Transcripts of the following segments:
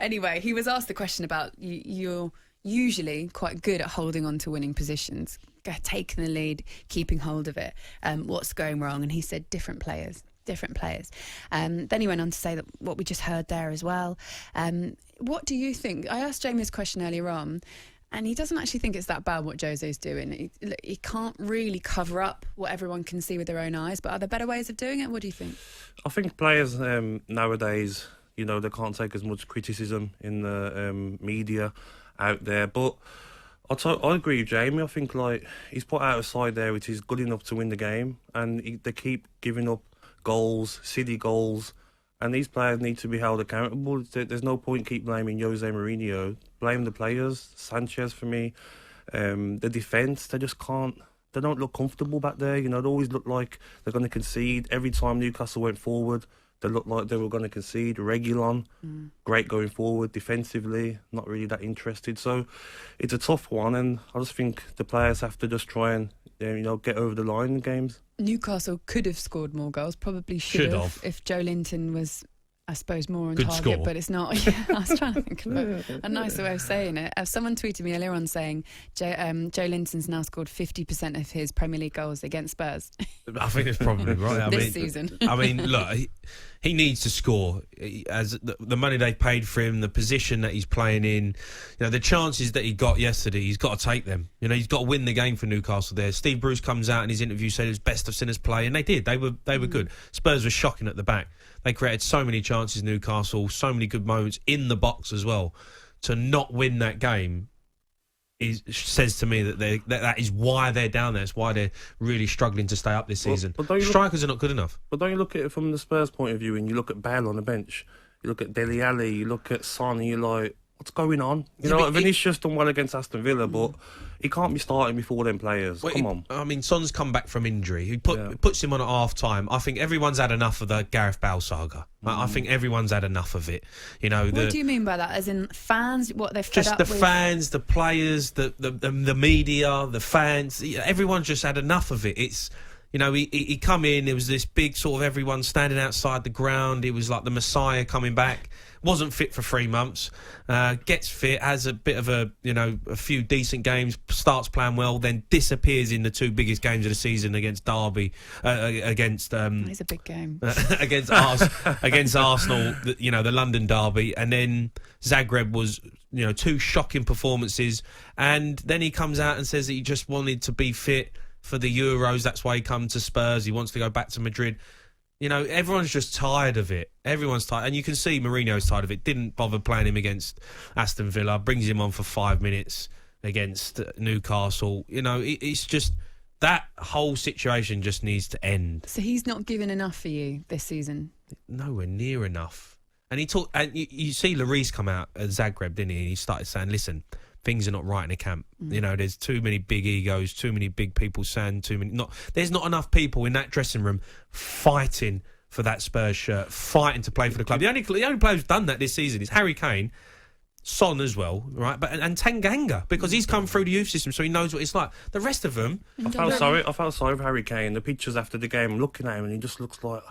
Anyway, he was asked the question about you're usually quite good at holding on to winning positions, taking the lead, keeping hold of it. What's going wrong? And he said different players. Then he went on to say that what we just heard there as well. What do you think? I asked Jamie this question earlier on, and he doesn't actually think it's that bad what Jose's doing. He can't really cover up what everyone can see with their own eyes, but are there better ways of doing it? What do you think? I think players nowadays, they can't take as much criticism in the media out there. But I agree with Jamie. I think he's put out a side there which is good enough to win the game, and they keep giving up goals, silly goals, and these players need to be held accountable. There's no point keep blaming Jose Mourinho. Blame the players. Sanchez for me. The defence, they just can't. They don't look comfortable back there. They always look like they're going to concede. Every time Newcastle went forward, they looked like they were going to concede. Reguilon, great going forward. Defensively, not really that interested. So it's a tough one, and I just think the players have to just try and get over the line in games. Newcastle could have scored more goals, probably should have, if Joe Linton was, I suppose, more on Good target, score. but it's not. Yeah, I was trying to think of a nicer way of saying it. Someone tweeted me earlier on saying Joe Linton's now scored 50% of his Premier League goals against Spurs. I think it's probably right. This season. Look, he needs to score. As the money they paid for him, the position that he's playing in, the chances that he got yesterday, he's got to take them. He's got to win the game for Newcastle there. Steve Bruce comes out in his interview, said it was best I've seen us play, and they did. They were good. Spurs were shocking at the back. They created so many chances, Newcastle, so many good moments in the box as well. To not win that game says to me that is why they're down there. It's why they're really struggling to stay up this season. Strikers are not good enough. But don't you look at it from the Spurs point of view, and you look at Bale on the bench, you look at Dele Alli, you look at Son, and you're like, what's going on? Vinicius done well against Aston Villa, but he can't be starting before them players. Come on. I mean, Son's come back from injury. He puts him on at half-time. I think everyone's had enough of the Gareth Bale saga. I think everyone's had enough of it. What do you mean by that? As in fans? What they're fed up with? Just the fans, the players, the media, the fans. Everyone's just had enough of it. It's... he come in, there was this big sort of everyone standing outside the ground. It was like the Messiah coming back. Wasn't fit for 3 months. Gets fit, has a bit of a few decent games, starts playing well, then disappears in the 2 biggest games of the season against Derby, against... it's a big game. against Arsenal, the London Derby. And then Zagreb was, 2 shocking performances. And then he comes out and says that he just wanted to be fit for the Euros. That's why he comes to Spurs. He wants to go back to Madrid. Everyone's just tired of it. Everyone's tired. And you can see Mourinho's tired of it. Didn't bother playing him against Aston Villa. Brings him on for 5 minutes against Newcastle. It's just... that whole situation just needs to end. So he's not given enough for you this season? Nowhere near enough. And you see Lloris come out at Zagreb, didn't he? And he started saying, listen... things are not right in the camp. There's too many big egos, too many big people saying there's not enough people in that dressing room fighting for that Spurs shirt, fighting to play for the club. The only player who's done that this season is Harry Kane, Son as well, right? But and Tanganga, because he's come through the youth system, so he knows what it's like. The rest of them... I felt sorry for Harry Kane. The pictures after the game, I'm looking at him and he just looks like,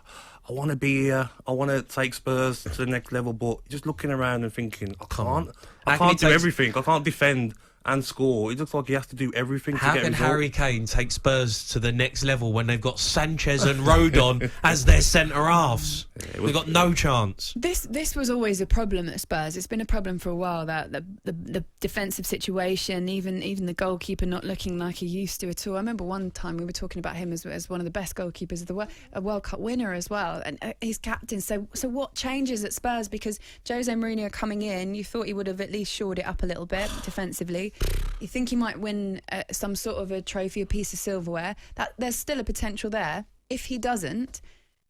I want to be here, I want to take Spurs to the next level, but just looking around and thinking, I can't do everything. I can't defend and score. It looks like he has to do everything to get How can result. Harry Kane take Spurs to the next level when they've got Sanchez and Rodon as their centre-halves? They've got no chance. This was always a problem at Spurs. It's been a problem for a while, that the defensive situation, even the goalkeeper not looking like he used to at all. I remember one time we were talking about him as one of the best goalkeepers of the world, a World Cup winner as well, and he's captain. So what changes at Spurs? Because Jose Mourinho coming in, you thought he would have at least shored it up a little bit defensively. You think he might win some sort of a trophy, a piece of silverware. That there's still a potential there. If he doesn't,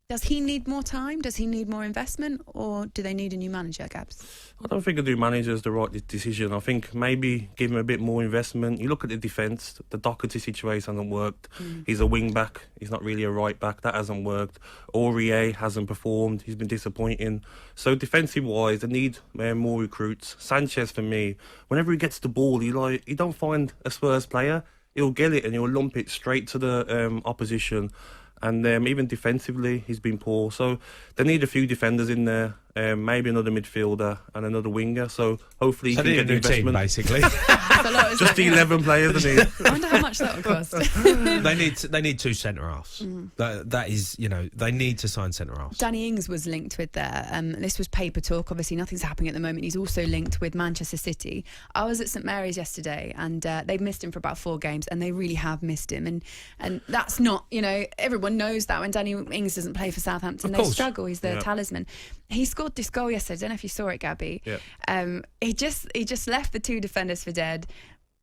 does he need more time? Does he need more investment? Or do they need a new manager, Gabs? I don't think a new manager is the right decision. I think maybe give him a bit more investment. You look at the defence, the Doherty situation hasn't worked. He's a wing back. He's not really a right back. That hasn't worked. Aurier hasn't performed. He's been disappointing. So defensive-wise, they need more recruits. Sanchez, for me, whenever he gets the ball, you don't find a Spurs player. He'll get it and he'll lump it straight to the opposition. And even defensively, he's been poor. So they need a few defenders in there, maybe another midfielder and another winger. So hopefully he can get the investment. Basically. That's a lot, isn't Just it? 11 players, isn't it? I wonder how much that would cost. They need two centre halves. That is, they need to sign centre halves. Danny Ings was linked with there. This was paper talk. Obviously, nothing's happening at the moment. He's also linked with Manchester City. I was at St Mary's yesterday, and they've missed him for about 4 games, and they really have missed him. And that's not, everyone knows that when Danny Ings doesn't play for Southampton, they struggle. He's the talisman. He scored this goal yesterday. I don't know if you saw it, Gabby. Yeah. He just left the 2 defenders for dead,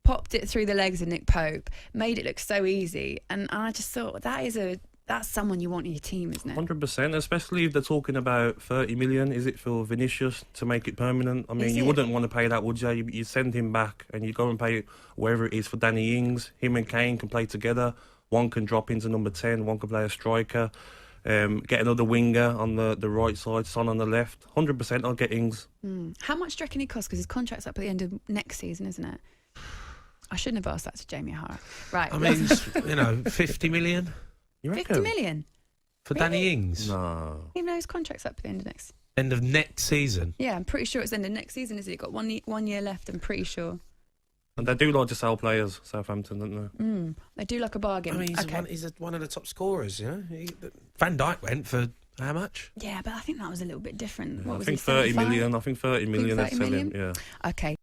popped it through the legs of Nick Pope, made it look so easy, and I just thought that's someone you want in your team, isn't it? 100%, especially if they're talking about 30 million. Is it for Vinicius to make it permanent? I mean, you wouldn't want to pay that, would you? You send him back and you go and pay wherever it is for Danny Ings. Him and Kane can play together. One can drop into number 10, one can play a striker. Get another winger on the right side, Son on the left. 100% I'll get Ings. How much do you reckon he costs? Because his contract's up at the end of next season, isn't it? I shouldn't have asked that to Jamie O'Hara. Right. I mean, 50 million? You reckon? 50 million? For Danny Ings? No. Even though his contract's up at the end of next season? Yeah, I'm pretty sure it's the end of next season, is it? You've got 1 year left, I'm pretty sure. And they do like to sell players, Southampton, don't they? They do like a bargain. I mean, he's one of the top scorers, Van Dijk went for how much? Yeah, but I think that was a little bit different. What I was think he, 30 75? million. I think 30 million. 30 million? Yeah. Okay.